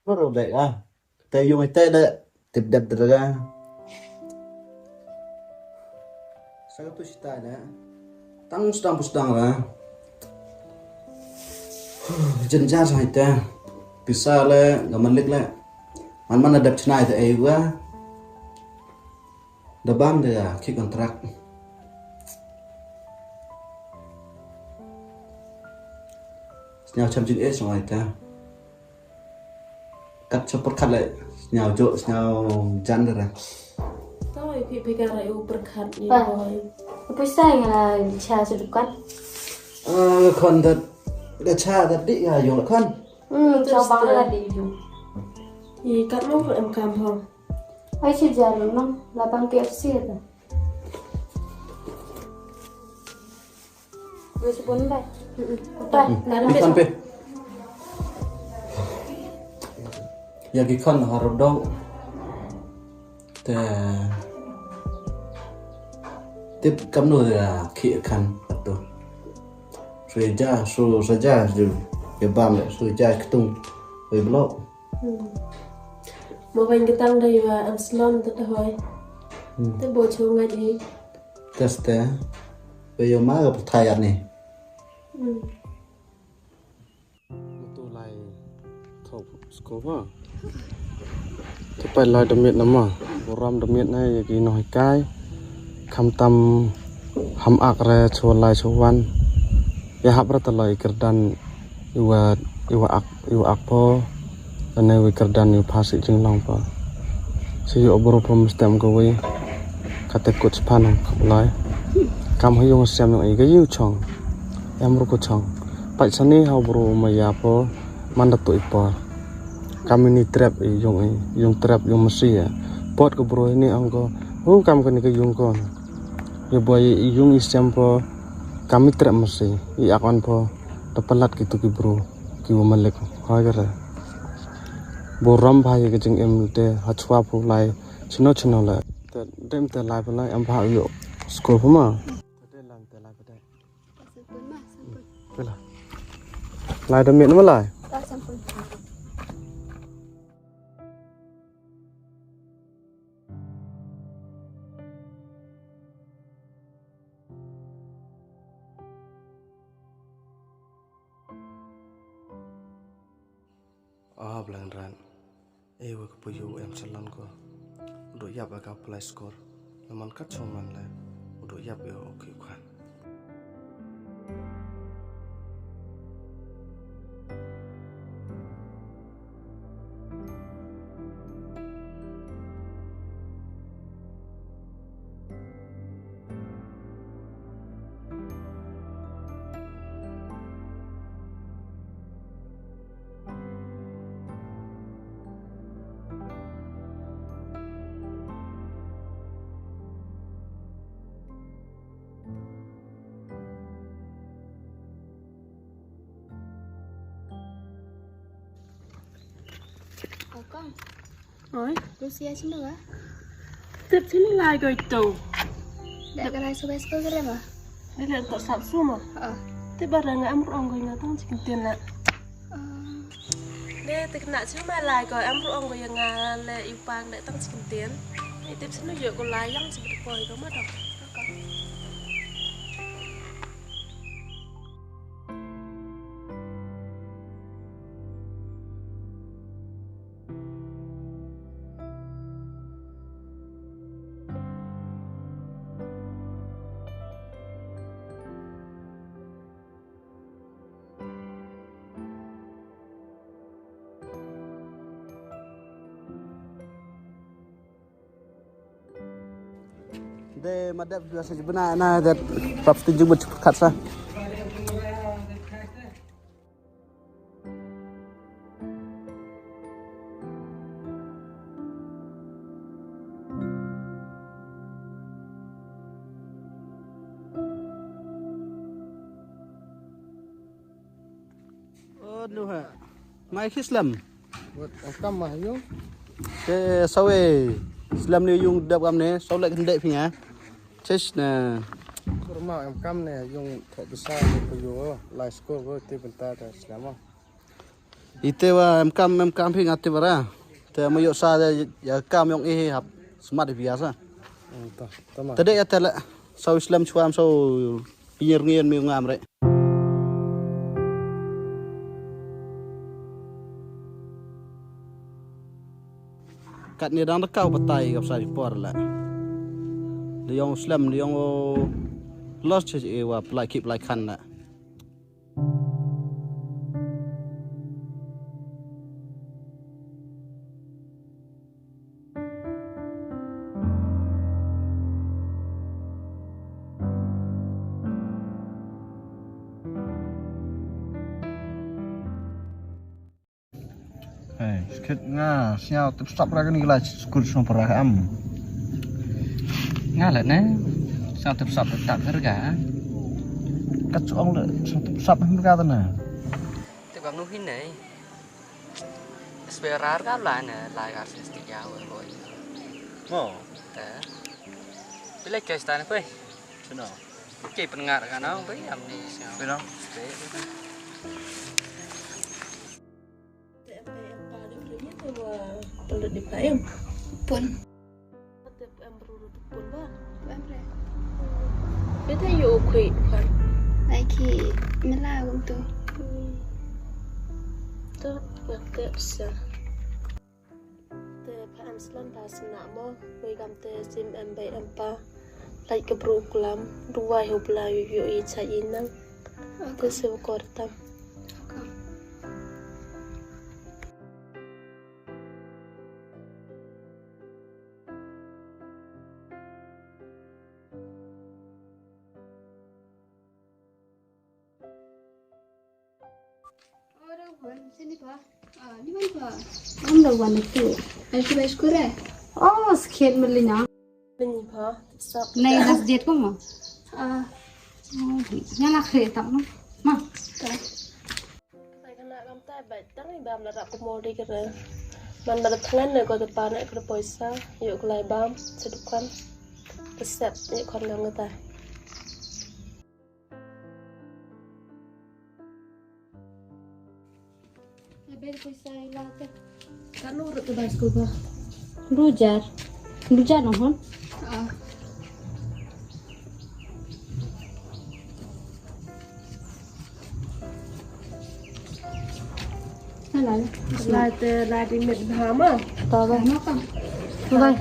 nó rồi đấy à tây dùng tây đấy đẹp đẹp được ra sao tôi chỉ tay đấy tăng sedang lah chân ra rồi ta bisa le gaman lik le man man ada chnai te ai wa da bam de ki kontrak nhau chăm chín ít rồi ta cắt cho pot cắt lại nhau chỗ nhau chăn được rồi Thôi bị cái này u berkat ni rồi. Apa saya là cha sudah kan? con thật cái cha thật đi à dùng là con Cháu bang là đi dùng. Thì cắt mốc rồi em cầm không? Ai chỉ giờ luôn không? Là bang KFC rồi. Gue sebut bay. Bay. Là con pe ya cái con harus đâu te tiếp cắm nuôi là khía khăn atau sudah saja dulu ya bam le sudah ketung rồi blok một vài cái tăng đây và ăn slon tất thôi. Tất bộ chung ngay đi. test te bây giờ má gặp thai ăn này tu lai thọc scope thì phải lai đầm miệt lắm mà ram đầm miệt này cái nói cái cam tam ham ak re chua lai chua wan ya hab rata lai kerdan iwa ak po dan ne kerdan yu phasi jing long pa si yu obro pom stem go we kate kuch pan lai kam hayong sem yang ga yu chong em ru ko chong pai sani ha bro maya po mandat tu ipa kami ni trap yung trap yung mesia pot ko bro ini angko kam kan ke yung kon ya boy yung isem po kami trap mesi I akon po tepelat gitu ki bro ki wo malik ha gara boram bhai ke jing em te hachwa po lai chino la te dem te lai pa lai am bha yo school po ma te lan te lai pa dai lai đam miệng nó lại belang ran ewe ko puyo em salon ko do yap ka play score naman kat choman la do yap yo okay khan Con, Ôi, Lucia chứ nữa. tiếp thế này lại rồi tù. Để cái này số cái này mà. Đây là tạo sản xuất mà. Thế bà rằng em rong rồi nhà tăng chỉ tiền nè. Đây từ nãy chứ mà lại rồi em rong rồi nhà là yêu bang để tăng chỉ tiền. Thì tiếp sẽ nó dựa còn lại yang chỉ được rồi có mất đâu. de madap biasa sebenarnya na that pap setuju buat kat sa oh nu ha mai Islam buat kam mah yo ke sawe Islam ni yung dap kam ne sau lại kendek punya Chesh na kurma em kam ne yung thok besar ko yo lai score ko ti bentar ta selama Ite wa em kam phi ngati bara. Te mo yo sa ya kam yong e hap smart biasa. Tama. Tade ya tele sau Islam chuam sau ngien mi ngam re. Kat ni dang kau batai gap sa por la. De yong Islam de yong los che e wa plai keep like khan la. Sikit nga siapa tu stop ra ni la skul sno para am. Nga là nè sao tập sập tập hết cả Kat suang le stop ra ta na. thì bằng lúc này esperar các loại nè lại artistic giàu rồi Mo. thế bây giờ chơi style này Sino. chơi phần ngạt cả nó với em đi sao Sino. Peluk di payung. Pun. Tetep em berurut pun bah. Pempre. Kita yuk kui kan. Lagi mela untuk Tu waktu sa. Te pam selan pas nak mo, we kam te sim em bay em pa. Lai ke bro kulam, dua hu bla yu i cha inang. Te se kortam. Sini pa. Ni mana pa? Am dah wan itu. Asyik baik kurang. Oh, sekian melinya. Ni pa. Sap. Nay nas jet ko mo. Nyala kereta mo. Ma. Sai kena kam tai bai tang ni bam la rak ko mo di kere. Man ba thlan ne ko te pa ne ko poisa, yuk lai bam sedukan. Resep ni kon nang ta. Lebih poisa ilah tu. Kan urut ke bas ko ba. Rujar. Rujar nohon. Halal. Lai te lai di mit bha ma. Tahu apa? Bye.